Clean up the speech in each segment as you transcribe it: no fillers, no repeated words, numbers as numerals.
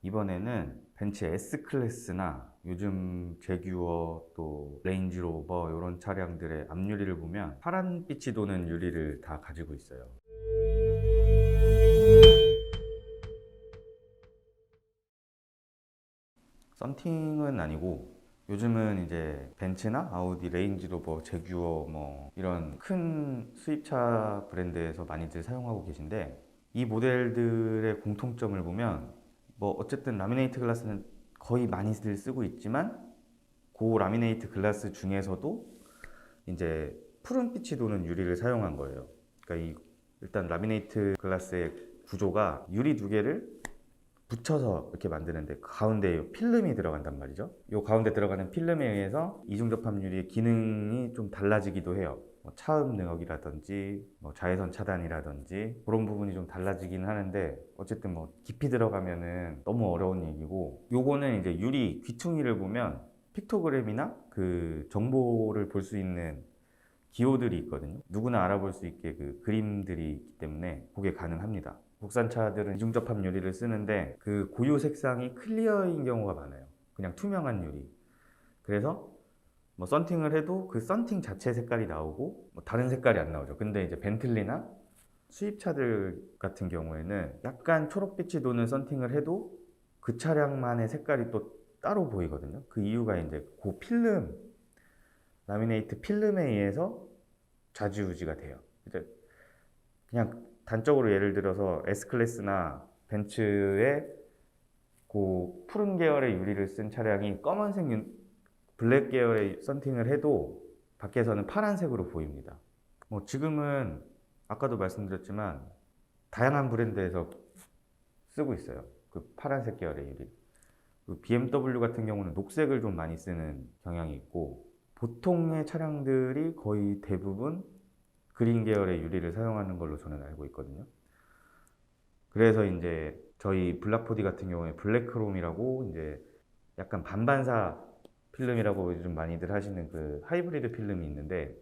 이번에는 벤츠 S클래스나 요즘 제규어 또 레인지로버 이런 차량들의 앞유리를 보면 파란빛이 도는 유리를 다 가지고 있어요. 썬팅은 아니고 요즘은 이제 벤츠나 아우디, 레인지로버, 제규어 뭐 이런 큰 수입차 브랜드에서 많이들 사용하고 계신데, 이 모델들의 공통점을 보면 뭐 어쨌든 라미네이트 글라스는 거의 많이들 쓰고 있지만 그 라미네이트 글라스 중에서도 이제 푸른빛이 도는 유리를 사용한 거예요. 그러니까 일단 라미네이트 글라스의 구조가 유리 두 개를 붙여서 이렇게 만드는데 그 가운데에 필름이 들어간단 말이죠. 이 가운데 들어가는 필름에 의해서 이중접합유리의 기능이 좀 달라지기도 해요. 뭐 차음 능력이라든지 뭐 자외선 차단이라든지 그런 부분이 좀 달라지긴 하는데, 어쨌든 뭐 깊이 들어가면은 너무 어려운 얘기고, 요거는 이제 유리 귀퉁이를 보면 픽토그램이나 그 정보를 볼 수 있는 기호들이 있거든요. 누구나 알아볼 수 있게 그 그림들이 있기 때문에 그게 가능합니다. 국산차들은 이중접합 유리를 쓰는데 그 고유 색상이 클리어인 경우가 많아요. 그냥 투명한 유리. 그래서 뭐 썬팅을 해도 그 썬팅 자체 색깔이 나오고 뭐 다른 색깔이 안 나오죠. 근데 이제 벤틀리나 수입차들 같은 경우에는 약간 초록빛이 도는 썬팅을 해도 그 차량만의 색깔이 또 따로 보이거든요. 그 이유가 이제 그 필름, 라미네이트 필름에 의해서 좌지우지가 돼요. 이제 그냥 단적으로 예를 들어서 S클래스나 벤츠의 그 푸른 계열의 유리를 쓴 차량이 검은색 블랙 계열의 썬팅을 해도 밖에서는 파란색으로 보입니다. 뭐 지금은 아까도 말씀드렸지만 다양한 브랜드에서 쓰고 있어요. 그 파란색 계열의 유리. 그 BMW 같은 경우는 녹색을 좀 많이 쓰는 경향이 있고, 보통의 차량들이 거의 대부분 그린 계열의 유리를 사용하는 걸로 저는 알고 있거든요. 그래서 이제 저희 블락포디 같은 경우에 블랙크롬이라고 이제 약간 반반사 필름이라고 요즘 많이들 하시는 그 하이브리드 필름이 있는데,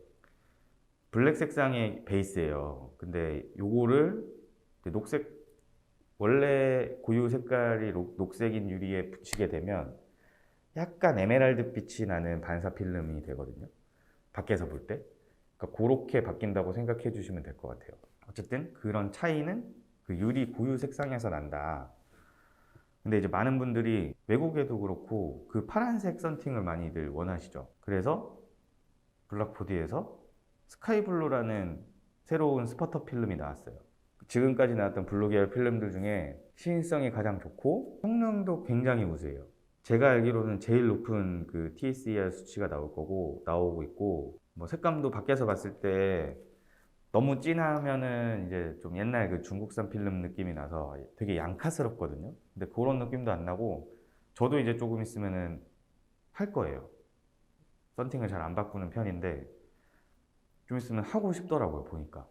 블랙 색상의 베이스예요. 근데 요거를 녹색, 원래 고유 색깔이 녹색인 유리에 붙이게 되면 약간 에메랄드 빛이 나는 반사 필름이 되거든요. 밖에서 볼 때. 그러니까 그렇게 바뀐다고 생각해 주시면 될 것 같아요. 어쨌든 그런 차이는 그 유리 고유 색상에서 난다. 근데 이제 많은 분들이 외국에도 그렇고 그 파란색 썬팅을 많이들 원하시죠. 그래서 블락포디에서 스카이블루라는 새로운 스퍼터 필름이 나왔어요. 지금까지 나왔던 블루 계열 필름들 중에 시인성이 가장 좋고 성능도 굉장히 우수해요. 제가 알기로는 제일 높은 그 TSER 수치가 나오고 있고, 뭐 색감도 밖에서 봤을 때 너무 진하면은 이제 좀 옛날 그 중국산 필름 느낌이 나서 되게 양카스럽거든요. 근데 그런 느낌도 안 나고, 저도 이제 조금 있으면은 할 거예요. 썬팅을 잘 안 바꾸는 편인데 좀 있으면 하고 싶더라고요, 보니까.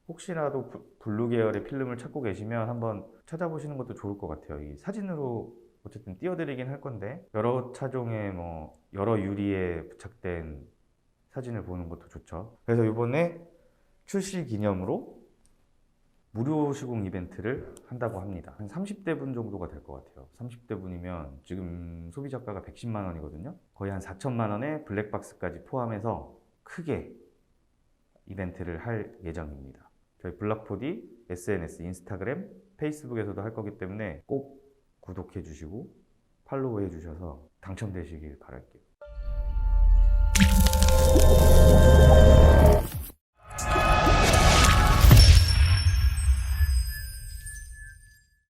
혹시라도 블루 계열의 필름을 찾고 계시면 한번 찾아보시는 것도 좋을 것 같아요. 이 사진으로 어쨌든 띄워드리긴 할 건데 여러 차종의 뭐 여러 유리에 부착된 사진을 보는 것도 좋죠. 그래서 이번에 출시 기념으로 무료 시공 이벤트를 한다고 합니다. 한 30대 분 정도가 될 것 같아요. 30대 분이면 지금 소비자가가 110만 원이거든요. 거의 한 4천만 원에 블랙박스까지 포함해서 크게 이벤트를 할 예정입니다. 저희 블락포디 SNS, 인스타그램, 페이스북에서도 할 거기 때문에 꼭 구독해 주시고 팔로우 해 주셔서 당첨되시길 바랄게요.